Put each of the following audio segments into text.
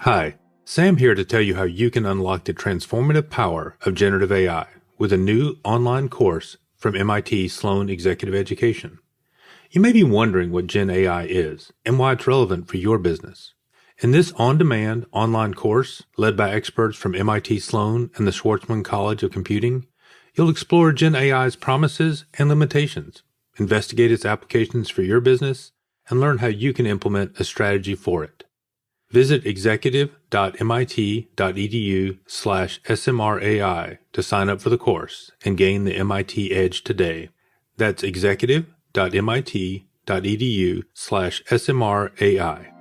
Hi, Sam here to tell you how you can unlock the transformative power of generative AI with a new online course from MIT Sloan Executive Education. You may be wondering what Gen AI is and why it's relevant for your business. In this on-demand online course, led by experts from MIT Sloan and the Schwarzman College of Computing, you'll explore Gen AI's promises and limitations, investigate its applications for your business, and learn how you can implement a strategy for it. Visit executive.mit.edu/SMRAI to sign up for the course and gain the MIT edge today. That's executive.mit.edu/SMRAI.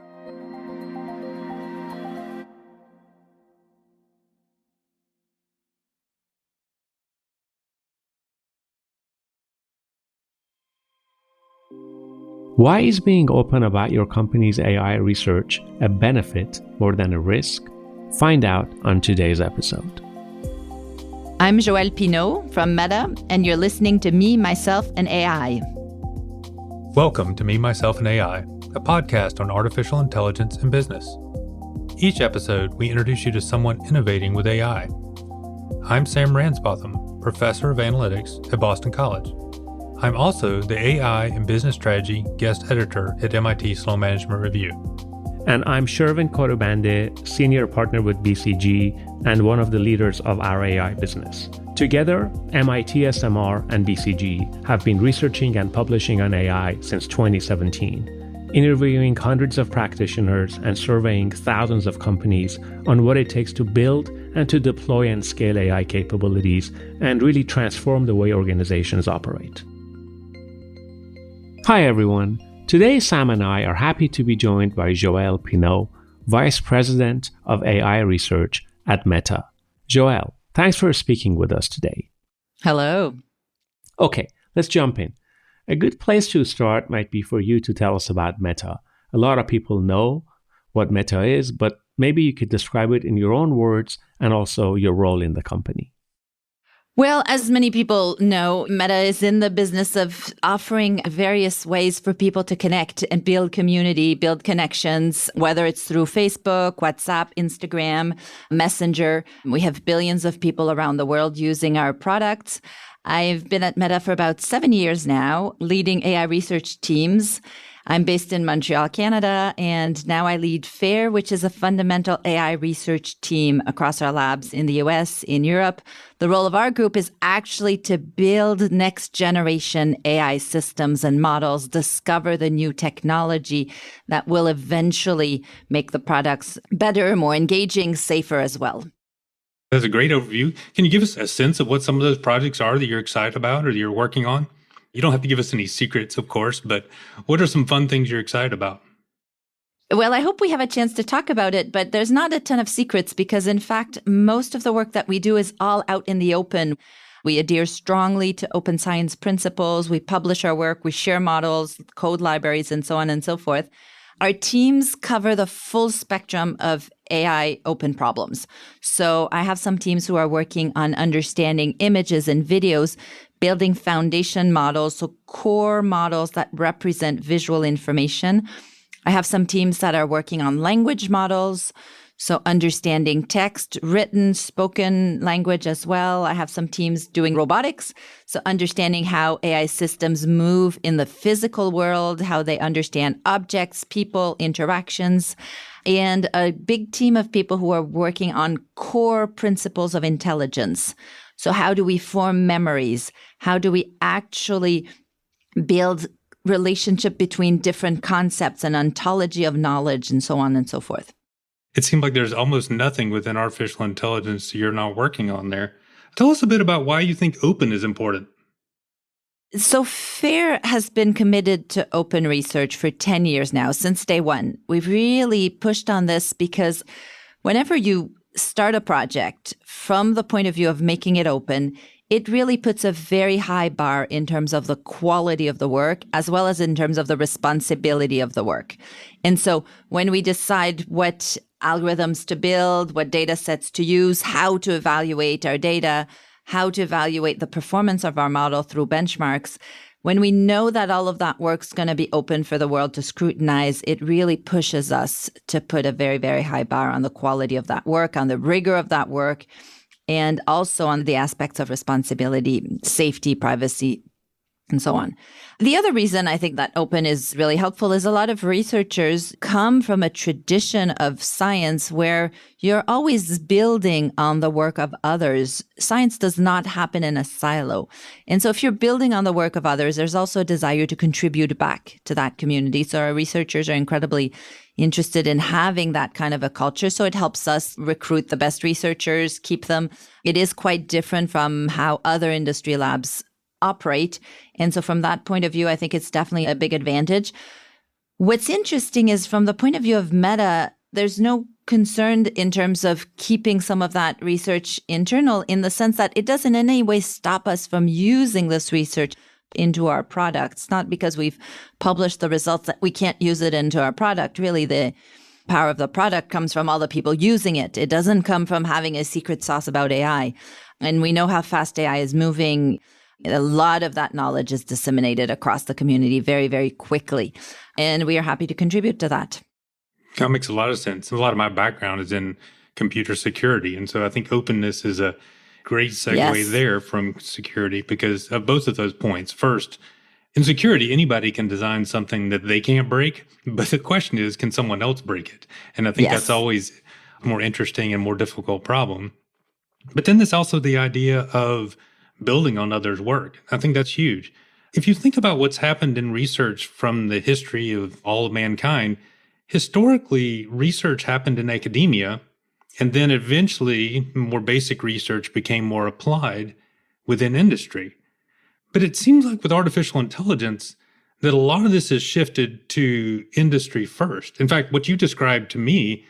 Why is being open about your company's AI research a benefit more than a risk? Find out on today's episode. I'm Joelle Pineau from Meta, and you're listening to Me, Myself, and AI. Welcome to Me, Myself, and AI, a podcast on artificial intelligence and business. Each episode, we introduce you to someone innovating with AI. I'm Sam Ransbotham, Professor of Analytics at Boston College. I'm also the AI and Business Strategy Guest Editor at MIT Sloan Management Review. And I'm Shervin Kodobande, Senior Partner with BCG and one of the leaders of our AI business. Together, MIT SMR and BCG have been researching and publishing on AI since 2017, interviewing hundreds of practitioners and surveying thousands of companies on what it takes to build and to deploy and scale AI capabilities and really transform the way organizations operate. Hi everyone. Today Sam and I are happy to be joined by Joelle Pineau, Vice President of AI Research at Meta. Joelle, thanks for speaking with us today. Hello. Okay, let's jump in. A good place to start might be for you to tell us about Meta. A lot of people know what Meta is, but maybe you could describe it in your own words and also your role in the company. Well, as many people know, Meta is in the business of offering various ways for people to connect and build community, build connections, whether it's through Facebook, WhatsApp, Instagram, Messenger. We have billions of people around the world using our products. I've been at Meta for about 7 years now, leading AI research teams. I'm based in Montreal, Canada, and now I lead FAIR, which is a fundamental AI research team across our labs in the US, in Europe. The role of our group is actually to build next generation AI systems and models, discover the new technology that will eventually make the products better, more engaging, safer as well. That's a great overview. Can you give us a sense of what some of those projects are that you're excited about or that you're working on? You don't have to give us any secrets, of course, but what are some fun things you're excited about? Well, I hope we have a chance to talk about it, but there's not a ton of secrets because, in fact, most of the work that we do is all out in the open. We adhere strongly to open science principles. We publish our work. We share models, code libraries, and so on and so forth. Our teams cover the full spectrum of AI open problems. So I have some teams who are working on understanding images and videos, building foundation models, so core models that represent visual information. I have some teams that are working on language models, so understanding text, written, spoken language as well. I have some teams doing robotics, so understanding how AI systems move in the physical world, how they understand objects, people, interactions, and a big team of people who are working on core principles of intelligence. So how do we form memories? How do we actually build relationship between different concepts and ontology of knowledge and so on and so forth? It seems like there's almost nothing within artificial intelligence you're not working on there. Tell us a bit about why you think open is important. So FAIR has been committed to open research for 10 years now, since day one. We've really pushed on this because whenever you start a project from the point of view of making it open, it really puts a very high bar in terms of the quality of the work, as well as in terms of the responsibility of the work. And so when we decide what algorithms to build, what data sets to use, how to evaluate our data, how to evaluate the performance of our model through benchmarks, When we know that all of that work's going to be open for the world to scrutinize, it really pushes us to put a very, very high bar on the quality of that work, on the rigor of that work, and also on the aspects of responsibility, safety, privacy, and so on. The other reason I think that open is really helpful is a lot of researchers come from a tradition of science where you're always building on the work of others. Science does not happen in a silo. And so if you're building on the work of others, there's also a desire to contribute back to that community. So our researchers are incredibly interested in having that kind of a culture. So it helps us recruit the best researchers, keep them. It is quite different from how other industry labs operate. And so from that point of view, I think it's definitely a big advantage. What's interesting is from the point of view of Meta, there's no concern in terms of keeping some of that research internal in the sense that it doesn't in any way stop us from using this research into our products. Not because we've published the results that we can't use it into our product. Really, the power of the product comes from all the people using it. It doesn't come from having a secret sauce about AI. And we know how fast AI is moving. A lot of that knowledge is disseminated across the community very, very quickly. And we are happy to contribute to that. That makes a lot of sense. A lot of my background is in computer security. And so I think openness is a great segue there from security because of both of those points. First, in security, anybody can design something that they can't break. But the question is, can someone else break it? And I think that's always a more interesting and more difficult problem. But then there's also the idea of building on others' work. I think that's huge. If you think about what's happened in research from the history of all of mankind, historically, research happened in academia, and then eventually more basic research became more applied within industry. But it seems like with artificial intelligence, that a lot of this has shifted to industry first. In fact, what you described to me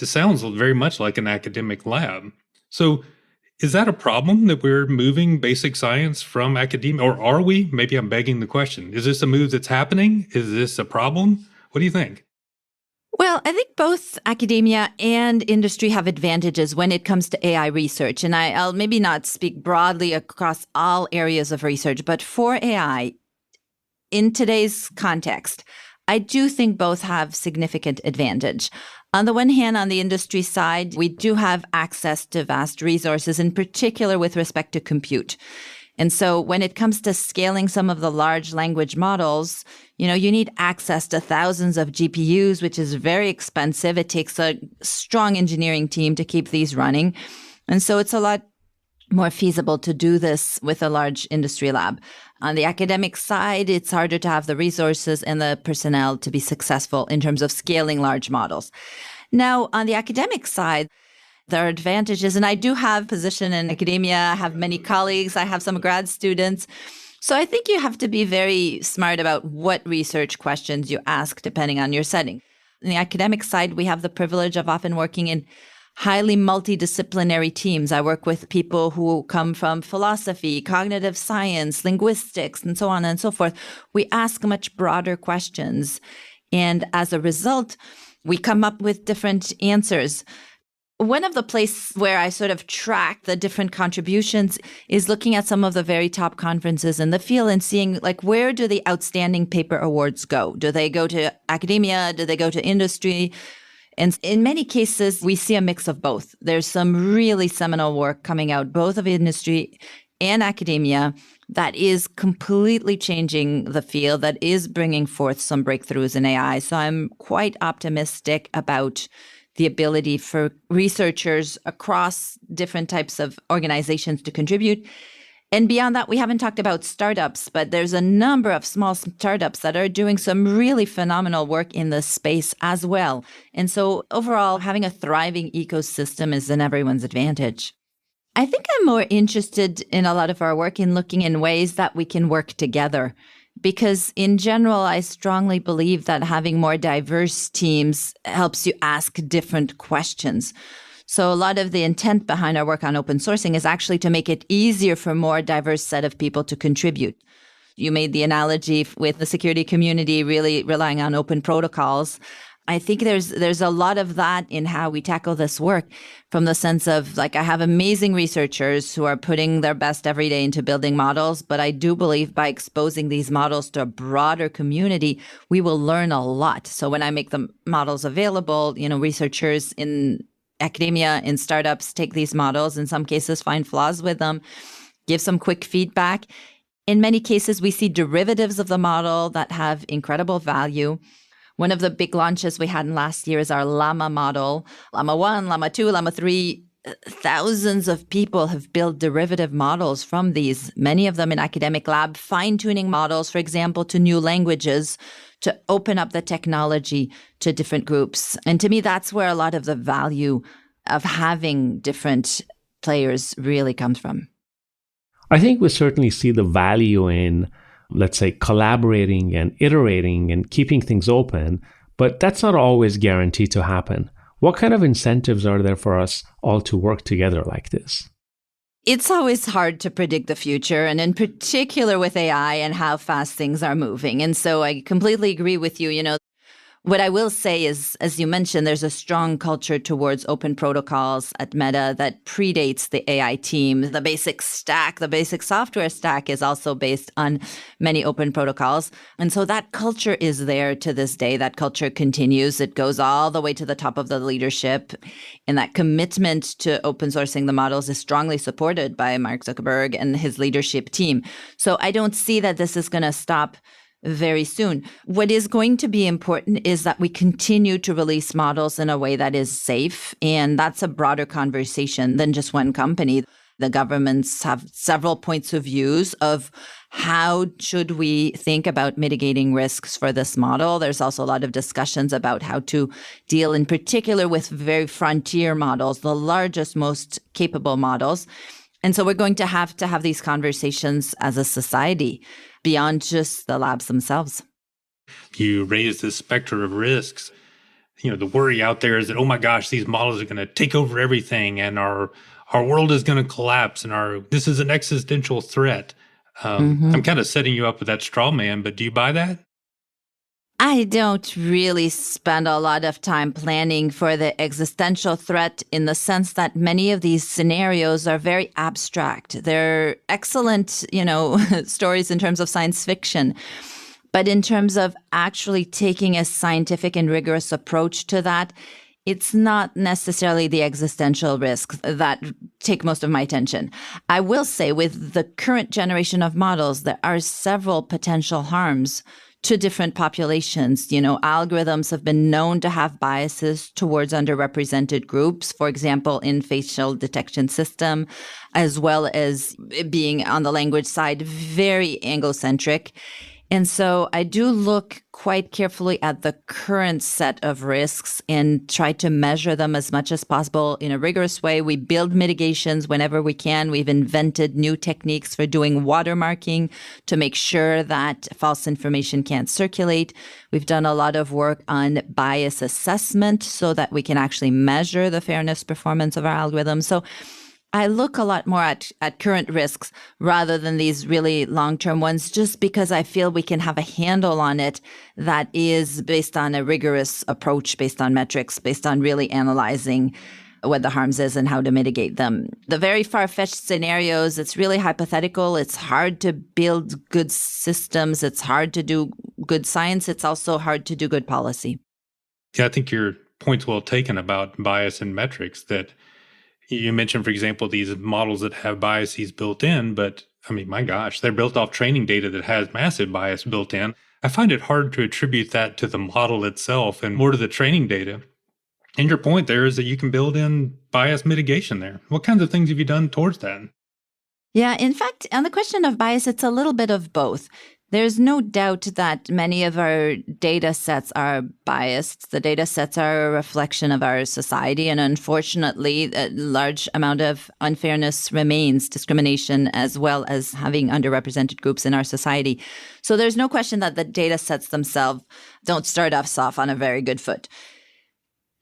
sounds very much like an academic lab. So is that a problem that we're moving basic science from academia, or are we? Maybe I'm begging the question. Is this a move that's happening? Is this a problem? What do you think? Well, I think both academia and industry have advantages when it comes to AI research. And I'll maybe not speak broadly across all areas of research, but for AI, in today's context, I do think both have significant advantage. On the one hand, on the industry side, we do have access to vast resources, in particular with respect to compute. And so when it comes to scaling some of the large language models, you need access to thousands of GPUs, which is very expensive. It takes a strong engineering team to keep these running. And so it's a lot more feasible to do this with a large industry lab. On the academic side, it's harder to have the resources and the personnel to be successful in terms of scaling large models. Now, on the academic side, there are advantages, and I do have a position in academia. I have many colleagues. I have some grad students. So I think you have to be very smart about what research questions you ask depending on your setting. On the academic side, we have the privilege of often working in highly multidisciplinary teams. I work with people who come from philosophy, cognitive science, linguistics, and so on and so forth. We ask much broader questions. And as a result, we come up with different answers. One of the places where I sort of track the different contributions is looking at some of the very top conferences in the field and seeing where do the outstanding paper awards go? Do they go to academia? Do they go to industry? And in many cases, we see a mix of both. There's some really seminal work coming out, both of industry and academia, that is completely changing the field, that is bringing forth some breakthroughs in AI. So I'm quite optimistic about the ability for researchers across different types of organizations to contribute. And beyond that, we haven't talked about startups, but there's a number of small startups that are doing some really phenomenal work in this space as well. And so overall, having a thriving ecosystem is in everyone's advantage. I think I'm more interested in a lot of our work in looking in ways that we can work together. Because in general, I strongly believe that having more diverse teams helps you ask different questions. So a lot of the intent behind our work on open sourcing is actually to make it easier for a more diverse set of people to contribute. You made the analogy with the security community really relying on open protocols. I think there's a lot of that in how we tackle this work, from the sense of, like, I have amazing researchers who are putting their best every day into building models, but I do believe by exposing these models to a broader community, we will learn a lot. So when I make the models available, researchers in academia, in startups, take these models, in some cases find flaws with them, give some quick feedback. In many cases, we see derivatives of the model that have incredible value. One of the big launches we had in last year is our Llama model. Llama 1, Llama 2, Llama 3. Thousands of people have built derivative models from these, many of them in academic lab, fine-tuning models, for example, to new languages, to open up the technology to different groups. And to me, that's where a lot of the value of having different players really comes from. I think we certainly see the value in, let's say, collaborating and iterating and keeping things open, but that's not always guaranteed to happen. What kind of incentives are there for us all to work together like this? It's always hard to predict the future, and in particular with AI and how fast things are moving. And so I completely agree with you. What I will say is, as you mentioned, there's a strong culture towards open protocols at Meta that predates the AI team. The basic stack, the basic software stack is also based on many open protocols. And so that culture is there to this day. That culture continues. It goes all the way to the top of the leadership. And that commitment to open sourcing the models is strongly supported by Mark Zuckerberg and his leadership team. So I don't see that this is going to stop very soon. What is going to be important is that we continue to release models in a way that is safe. And that's a broader conversation than just one company. The governments have several points of views of how should we think about mitigating risks for this model. There's also a lot of discussions about how to deal in particular with very frontier models, the largest, most capable models. And so we're going to have these conversations as a society beyond just the labs themselves. You raise this specter of risks. The worry out there is that, oh my gosh, these models are going to take over everything and our world is going to collapse and this is an existential threat. I'm kind of setting you up with that straw man, but do you buy that? I don't really spend a lot of time planning for the existential threat, in the sense that many of these scenarios are very abstract. They're excellent, stories in terms of science fiction. But in terms of actually taking a scientific and rigorous approach to that, it's not necessarily the existential risks that take most of my attention. I will say, with the current generation of models, there are several potential harms to different populations. Algorithms have been known to have biases towards underrepresented groups, for example, in facial detection system, as well as being on the language side, very Anglocentric. And so I do look quite carefully at the current set of risks and try to measure them as much as possible in a rigorous way. We build mitigations whenever we can. We've invented new techniques for doing watermarking to make sure that false information can't circulate. We've done a lot of work on bias assessment so that we can actually measure the fairness performance of our algorithms. So I look a lot more at current risks rather than these really long-term ones, just because I feel we can have a handle on it that is based on a rigorous approach, based on metrics, based on really analyzing what the harms is and how to mitigate them. The very far-fetched scenarios, it's really hypothetical. It's hard to build good systems. It's hard to do good science. It's also hard to do good policy. Yeah, I think your point's well taken about bias and metrics. That you mentioned, for example, these models that have biases built in, but I mean, my gosh, they're built off training data that has massive bias built in. I find it hard to attribute that to the model itself and more to the training data. And your point there is that you can build in bias mitigation there. What kinds of things have you done towards that? Yeah, in fact, on the question of bias, it's a little bit of both. There's no doubt that many of our data sets are biased. The data sets are a reflection of our society. And unfortunately, a large amount of unfairness remains, discrimination, as well as having underrepresented groups in our society. So there's no question that the data sets themselves don't start us off on a very good foot.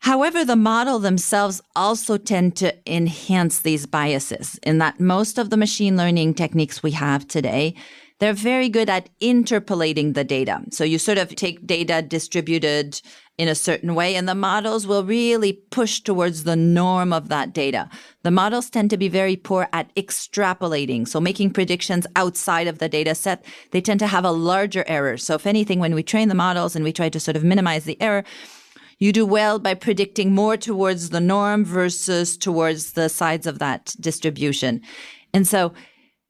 However, the model themselves also tend to enhance these biases, in that most of the machine learning techniques we have today, they're very good at interpolating the data. So you sort of take data distributed in a certain way, and the models will really push towards the norm of that data. The models tend to be very poor at extrapolating, so making predictions outside of the data set. They tend to have a larger error. So if anything, when we train the models and we try to sort of minimize the error, you do well by predicting more towards the norm versus towards the sides of that distribution. And so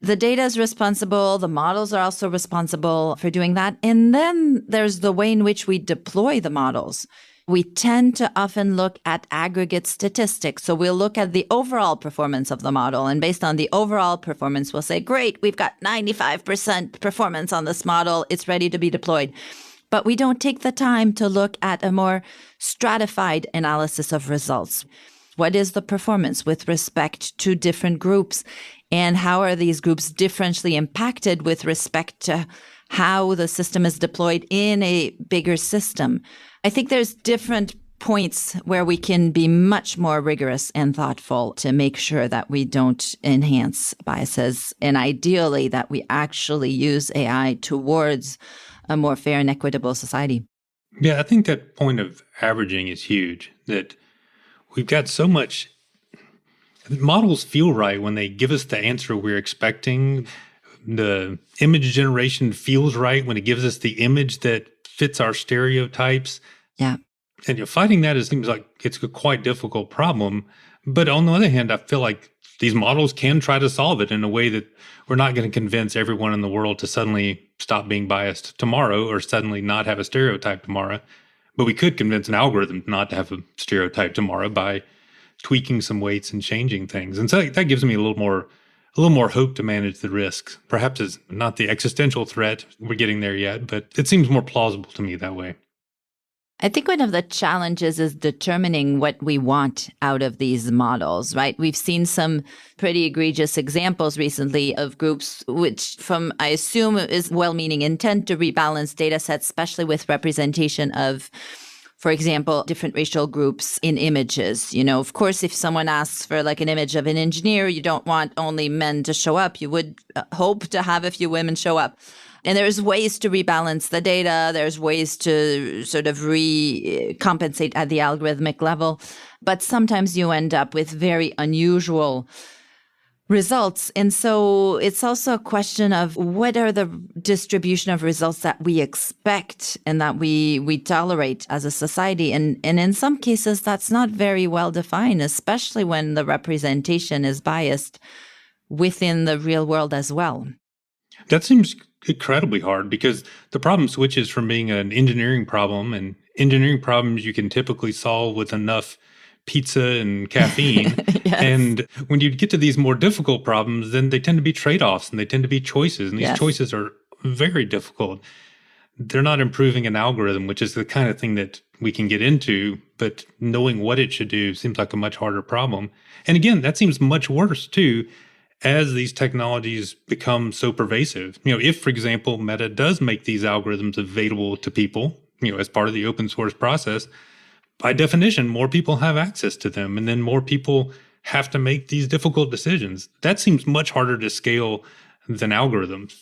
the data is responsible. The models are also responsible for doing that. And then there's the way in which we deploy the models. We tend to often look at aggregate statistics. So we'll look at the overall performance of the model. And based on the overall performance, we'll say, great, we've got 95% performance on this model. It's ready to be deployed. But we don't take the time to look at a more stratified analysis of results. What is the performance with respect to different groups? And how are these groups differentially impacted with respect to how the system is deployed in a bigger system? I think there's different points where we can be much more rigorous and thoughtful to make sure that we don't enhance biases, and ideally that we actually use AI towards a more fair and equitable society. Yeah, I think that point of averaging is huge, that we've got so much. Models feel right when they give us the answer we're expecting. The image generation feels right when it gives us the image that fits our stereotypes. Yeah. And fighting that seems like it's a quite difficult problem. But on the other hand, I feel like these models can try to solve it in a way that we're not going to convince everyone in the world to suddenly stop being biased tomorrow or suddenly not have a stereotype tomorrow. But we could convince an algorithm not to have a stereotype tomorrow by tweaking some weights and changing things. And so that gives me a little more hope to manage the risks. Perhaps it's not the existential threat, we're getting there yet, but it seems more plausible to me that way. I think one of the challenges is determining what we want out of these models, right? We've seen some pretty egregious examples recently of groups which, from, I assume, is well-meaning intent to rebalance data sets, especially with representation of, for example, different racial groups in images. Of course, if someone asks for like an image of an engineer, you don't want only men to show up. You would hope to have a few women show up. And there's ways to rebalance the data. There's ways to sort of recompensate at the algorithmic level. But sometimes you end up with very unusual results. And so it's also a question of what are the distribution of results that we expect and that we tolerate as a society. And in some cases, that's not very well defined, especially when the representation is biased within the real world as well. That seems incredibly hard because the problem switches from being an engineering problem, and engineering problems you can typically solve with enough pizza and caffeine. Yes. And when you get to these more difficult problems, then they tend to be trade-offs and they tend to be choices. And these Yes. choices are very difficult. They're not improving an algorithm, which is the kind of thing that we can get into, but knowing what it should do seems like a much harder problem. And again, that seems much worse too, as these technologies become so pervasive. If, for example, Meta does make these algorithms available to people, as part of the open source process, by definition, more people have access to them, and then more people have to make these difficult decisions. That seems much harder to scale than algorithms.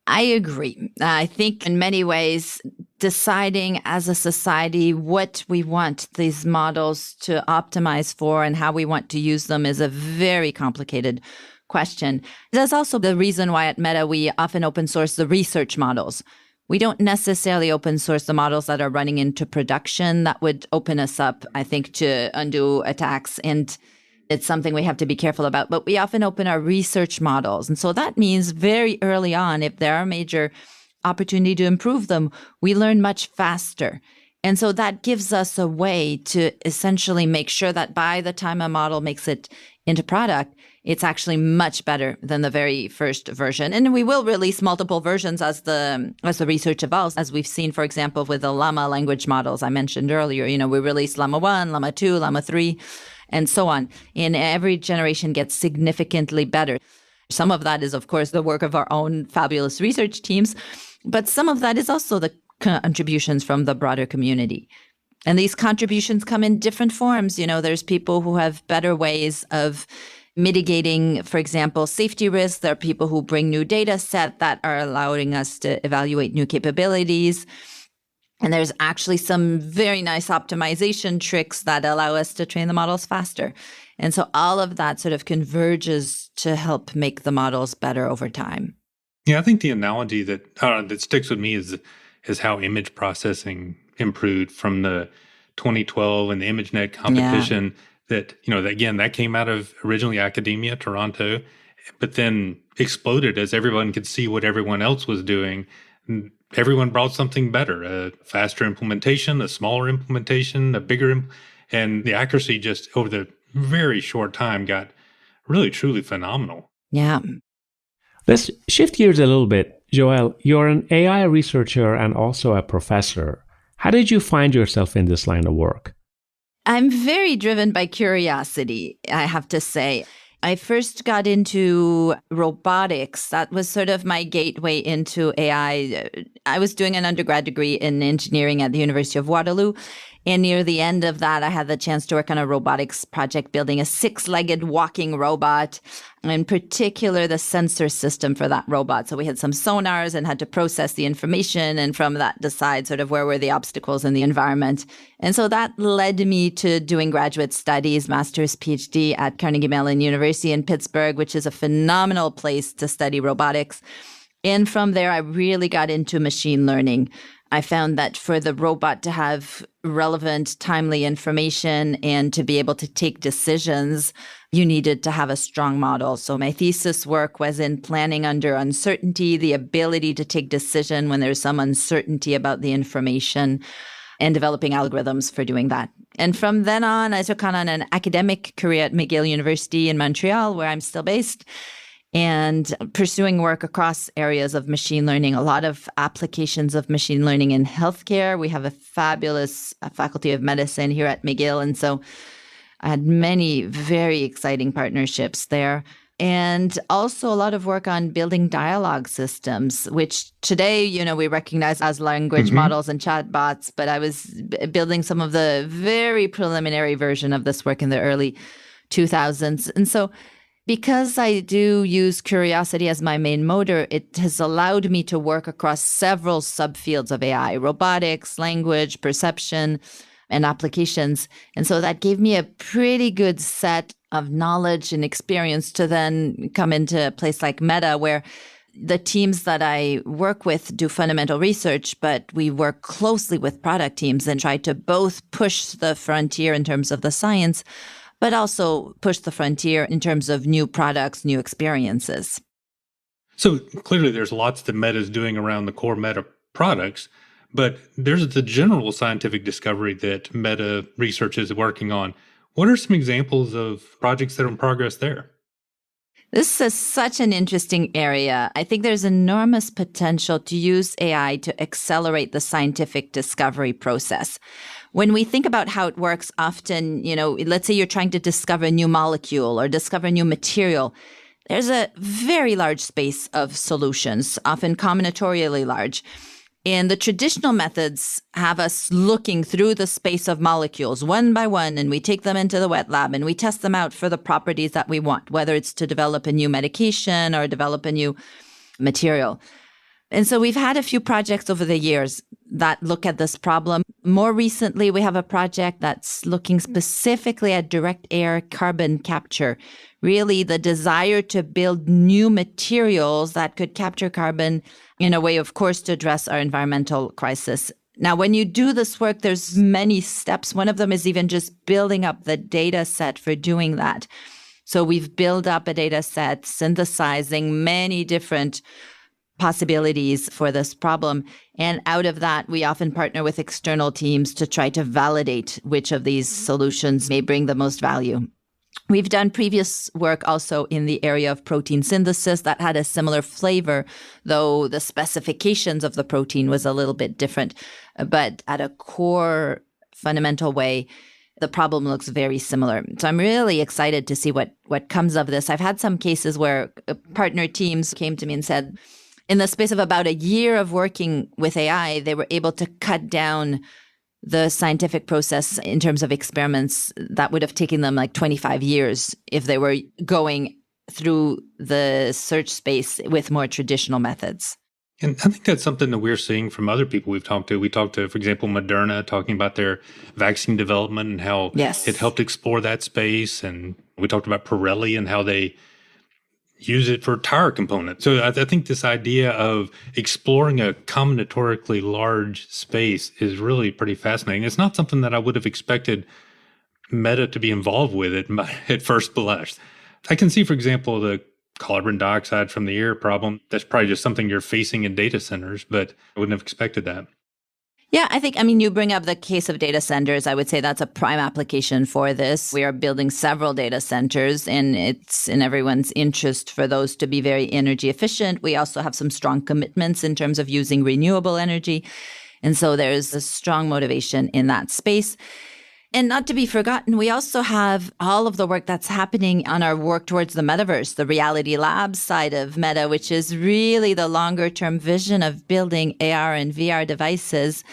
I agree. I think in many ways, deciding as a society what we want these models to optimize for and how we want to use them is a very complicated question. That's also the reason why at Meta we often open source the research models. We don't necessarily open source the models that are running into production. That would open us up, I think, to undue attacks. And it's something we have to be careful about. But we often open our research models. And so that means very early on, if there are major opportunity to improve them, we learn much faster. And so that gives us a way to essentially make sure that by the time a model makes it into product, it's actually much better than the very first version. And we will release multiple versions as the research evolves, as we've seen, for example, with the Llama language models I mentioned earlier. We released Llama 1, Llama 2, Llama 3, and so on. And every generation gets significantly better. Some of that is, of course, the work of our own fabulous research teams, but some of that is also the contributions from the broader community. And these contributions come in different forms. There's people who have better ways of mitigating, for example, safety risks. There are people who bring new data set that are allowing us to evaluate new capabilities. And there's actually some very nice optimization tricks that allow us to train the models faster. And so all of that sort of converges to help make the models better over time. Yeah, I think the analogy that sticks with me is how image processing improved from the 2012 and the ImageNet competition. That, again, that came out of originally academia, Toronto, but then exploded as everyone could see what everyone else was doing. Everyone brought something better, a faster implementation, a smaller implementation, a bigger, and the accuracy just over the very short time got really, truly phenomenal. Yeah. Let's shift gears a little bit. Joelle, you're an AI researcher and also a professor. How did you find yourself in this line of work? I'm very driven by curiosity, I have to say. I first got into robotics. That was sort of my gateway into AI. I was doing an undergrad degree in engineering at the University of Waterloo. And near the end of that, I had the chance to work on a robotics project, building a 6-legged walking robot, in particular, the sensor system for that robot. So we had some sonars and had to process the information, and from that decide sort of where were the obstacles in the environment. And so that led me to doing graduate studies, master's, PhD at Carnegie Mellon University in Pittsburgh, which is a phenomenal place to study robotics. And from there, I really got into machine learning. I found that for the robot to have relevant, timely information and to be able to take decisions, you needed to have a strong model. So my thesis work was in planning under uncertainty, the ability to take decision when there's some uncertainty about the information, and developing algorithms for doing that. And from then on, I took on an academic career at McGill University in Montreal, where I'm still based, and pursuing work across areas of machine learning, a lot of applications of machine learning in healthcare. We have a fabulous faculty of medicine here at McGill. And so I had many very exciting partnerships there. And also a lot of work on building dialogue systems, which today, we recognize as language models and chatbots. But I was building some of the very preliminary version of this work in the early 2000s. And so because I do use curiosity as my main motor, it has allowed me to work across several subfields of AI, robotics, language, perception, and applications. And so that gave me a pretty good set of knowledge and experience to then come into a place like Meta, where the teams that I work with do fundamental research, but we work closely with product teams and try to both push the frontier in terms of the science, but also push the frontier in terms of new products, new experiences. So clearly there's lots that Meta is doing around the core Meta products, but there's the general scientific discovery that Meta research is working on. What are some examples of projects that are in progress there? This is such an interesting area. I think there's enormous potential to use AI to accelerate the scientific discovery process. When we think about how it works, often, let's say you're trying to discover a new molecule or discover a new material, there's a very large space of solutions, often combinatorially large. And the traditional methods have us looking through the space of molecules one by one, and we take them into the wet lab and we test them out for the properties that we want, whether it's to develop a new medication or develop a new material. And so we've had a few projects over the years that look at this problem. More recently, we have a project that's looking specifically at direct air carbon capture, really the desire to build new materials that could capture carbon in a way, of course, to address our environmental crisis. Now, when you do this work, there's many steps. One of them is even just building up the data set for doing that. So we've built up a data set, synthesizing many different possibilities for this problem. And out of that, we often partner with external teams to try to validate which of these solutions may bring the most value. We've done previous work also in the area of protein synthesis that had a similar flavor, though the specifications of the protein was a little bit different. But at a core fundamental way, the problem looks very similar. So I'm really excited to see what comes of this. I've had some cases where partner teams came to me and said, in the space of about a year of working with AI, they were able to cut down the scientific process in terms of experiments that would have taken them like 25 years if they were going through the search space with more traditional methods. And I think that's something that we're seeing from other people we've talked to. We talked to, for example, Moderna, talking about their vaccine development and how it Yes. helped explore that space. And we talked about Pirelli and how they use it for tire components. So I think this idea of exploring a combinatorically large space is really pretty fascinating. It's not something that I would have expected Meta to be involved with at first blush. I can see, for example, the carbon dioxide from the air problem. That's probably just something you're facing in data centers, but I wouldn't have expected that. Yeah, I mean, you bring up the case of data centers. I would say that's a prime application for this. We are building several data centers, and it's in everyone's interest for those to be very energy efficient. We also have some strong commitments in terms of using renewable energy. And so there's a strong motivation in that space. And not to be forgotten, we also have all of the work that's happening on our work towards the Metaverse, the Reality Labs side of Meta, which is really the longer term vision of building AR and VR devices.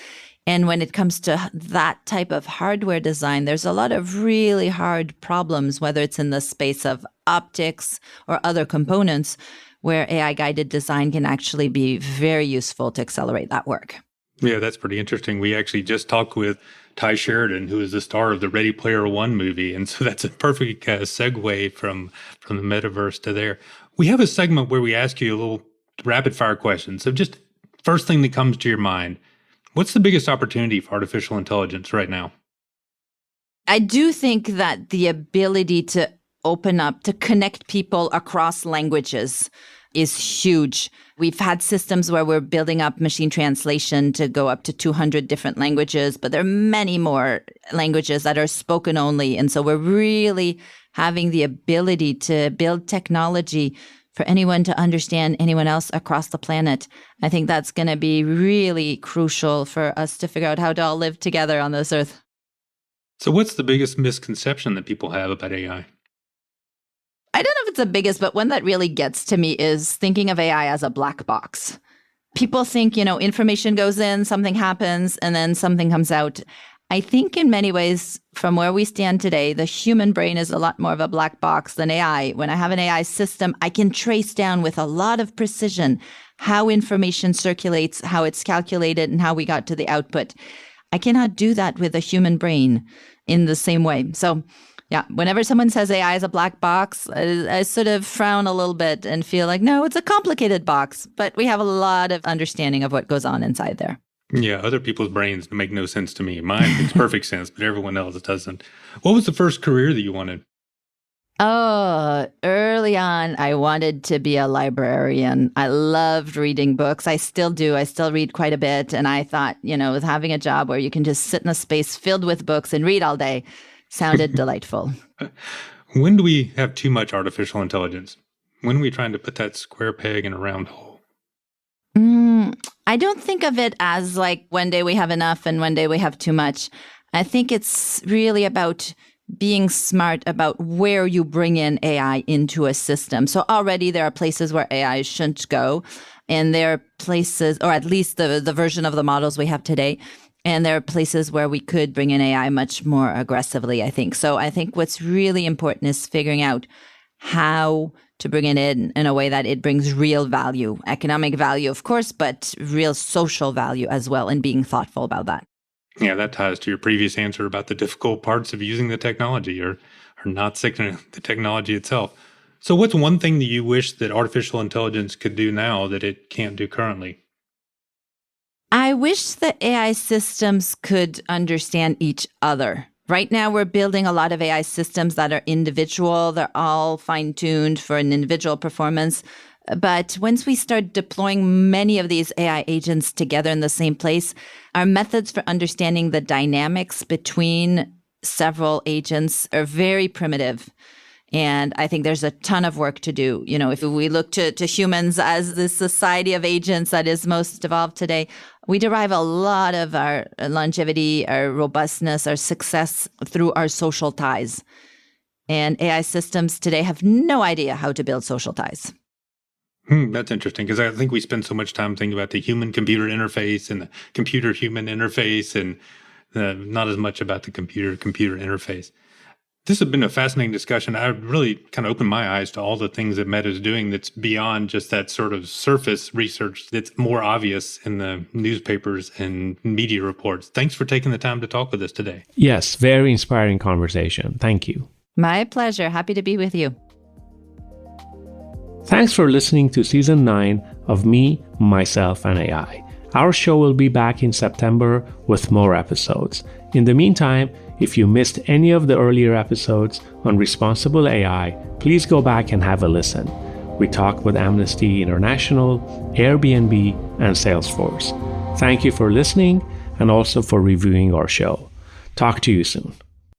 And when it comes to that type of hardware design, there's a lot of really hard problems, whether it's in the space of optics or other components, where AI guided design can actually be very useful to accelerate that work. Yeah, that's pretty interesting. We actually just talked with Ty Sheridan, who is the star of the Ready Player One movie. And so that's a perfect segue from the metaverse to there. We have a segment where we ask you a little rapid fire question. So just first thing that comes to your mind, what's the biggest opportunity for artificial intelligence right now? I do think that the ability to open up, to connect people across languages is huge. We've had systems where we're building up machine translation to go up to 200 different languages, but there are many more languages that are spoken only. And so we're really having the ability to build technology for anyone to understand anyone else across the planet. I think that's going to be really crucial for us to figure out how to all live together on this earth. So what's the biggest misconception that people have about AI? I don't know if it's the biggest, but one that really gets to me is thinking of AI as a black box. People think, information goes in, something happens, and then something comes out. I think in many ways, from where we stand today, the human brain is a lot more of a black box than AI. When I have an AI system, I can trace down with a lot of precision how information circulates, how it's calculated, and how we got to the output. I cannot do that with a human brain in the same way. So yeah, whenever someone says AI is a black box, I sort of frown a little bit and feel like, no, it's a complicated box, but we have a lot of understanding of what goes on inside there. Yeah, other people's brains make no sense to me. Mine makes perfect sense, but everyone else doesn't. What was the first career that you wanted? Oh, early on, I wanted to be a librarian. I loved reading books. I still do. I still read quite a bit. And I thought, with having a job where you can just sit in a space filled with books and read all day sounded delightful. When do we have too much artificial intelligence? When are we trying to put that square peg in a round hole? I don't think of it as like one day we have enough and one day we have too much. I think it's really about being smart about where you bring in AI into a system. So already there are places where AI shouldn't go. And there are places, or at least the version of the models we have today, and there are places where we could bring in AI much more aggressively, I think. So I think what's really important is figuring out how to bring it in a way that it brings real value, economic value, of course, but real social value as well, and being thoughtful about that. Yeah, that ties to your previous answer about the difficult parts of using the technology or not sticking to the technology itself. So what's one thing that you wish that artificial intelligence could do now that it can't do currently? I wish that AI systems could understand each other. Right now, we're building a lot of AI systems that are individual. They're all fine-tuned for an individual performance. But once we start deploying many of these AI agents together in the same place, our methods for understanding the dynamics between several agents are very primitive. And I think there's a ton of work to do. If we look to humans as the society of agents that is most evolved today, we derive a lot of our longevity, our robustness, our success through our social ties. And AI systems today have no idea how to build social ties. That's interesting because I think we spend so much time thinking about the human-computer interface and the computer-human interface and not as much about the computer-computer interface. This has been a fascinating discussion. I really kind of opened my eyes to all the things that Meta is doing that's beyond just that sort of surface research that's more obvious in the newspapers and media reports. Thanks for taking the time to talk with us today. Yes, very inspiring conversation. Thank you. My pleasure. Happy to be with you. Thanks for listening to Season 9 of Me, Myself, and AI. Our show will be back in September with more episodes. In the meantime, if you missed any of the earlier episodes on responsible AI, please go back and have a listen. We talked with Amnesty International, Airbnb, and Salesforce. Thank you for listening and also for reviewing our show. Talk to you soon.